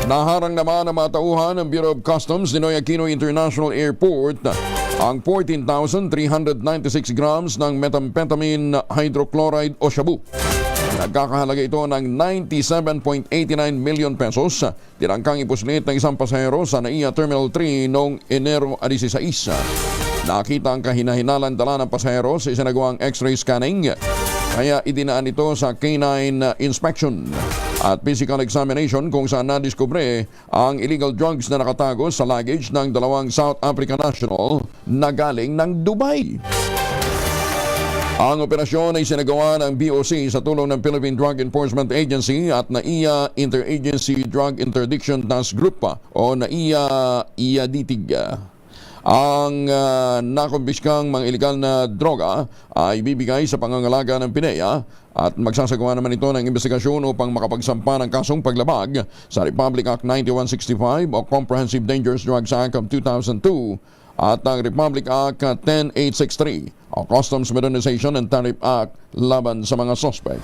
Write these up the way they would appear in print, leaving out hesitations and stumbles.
Naharang naman ang mga tauhan ng Bureau of Customs Ninoy Aquino International Airport ang 14,396 grams ng methamphetamine hydrochloride o shabu. Nagkakahalaga ito ng 97.89 million pesos. Tinangkang ipuslit ng isang pasahero sa NAIA Terminal 3 noong Enero 16. Nakita ang kahinahinalang dala ng pasahero sa isinagawang x-ray scanning, kaya idinaan ito sa canine inspection at physical examination kung saan nadiskubre ang illegal drugs na nakatago sa luggage ng dalawang South African national na galing ng Dubai. Ang operasyon ay sinagawa ng BOC sa tulong ng Philippine Drug Enforcement Agency at NAIA Interagency Drug Interdiction Task Group o NAIA-IADITIG. Ang nakumpiskang mga ilegal na droga ay bibigay sa pangangalaga ng PIDEA at magsasagawa naman ito ng investigasyon upang makapagsampa ng kasong paglabag sa Republic Act 9165 o Comprehensive Dangerous Drugs Act of 2002 at ang Republic Act 10863 o Customs Modernization and Tariff Act laban sa mga sospek.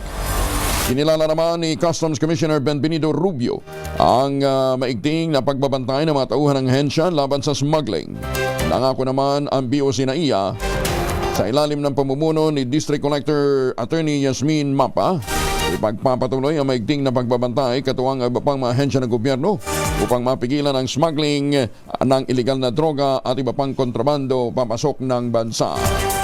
Kinilala naman ni Customs Commissioner Benvenido Rubio ang maigting na pagbabantay ng mga tauhan ng hensya laban sa smuggling. Nangako naman ang BOC NAIA sa ilalim ng pamumuno ni District Collector Attorney Yasmin Mapa, ipagpapatuloy ang maigting na pagbabantay katuwang ang iba pang mga ahensya ng gobyerno upang mapigilan ang smuggling ng illegal na droga at iba pang kontrabando papasok ng bansa.